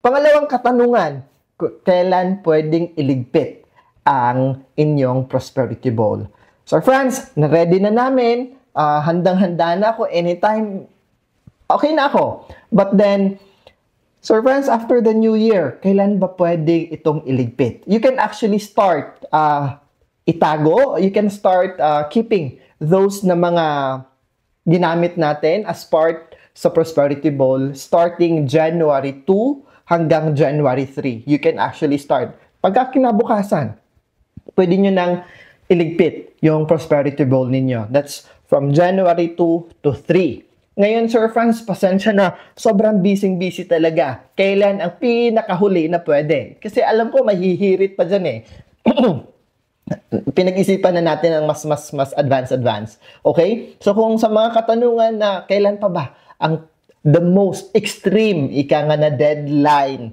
Pangalawang katanungan, kailan pwedeng iligpit ang inyong prosperity ball? So friends, na-ready na namin. Handang-handa na ako anytime. Okay na ako. But then, so friends, after the new year, kailan ba pwede itong iligpit? You can actually start itago. You can start keeping those na mga ginamit natin as part sa prosperity ball starting January 2 hanggang January 3. You can actually start. Pagka kinabukasan, pwede nyo nang iligpit yung prosperity ball ninyo. That's from January 2 to 3. Ngayon, Sir Franz, pasensya na. Sobrang busy talaga. Kailan ang pinakahuli na pwede? Kasi alam ko, mahihirit pa dyan eh. Pinag-isipan na natin ang mas advance. Okay? So, kung sa mga katanungan na kailan pa ba ang the most extreme, ika nga na deadline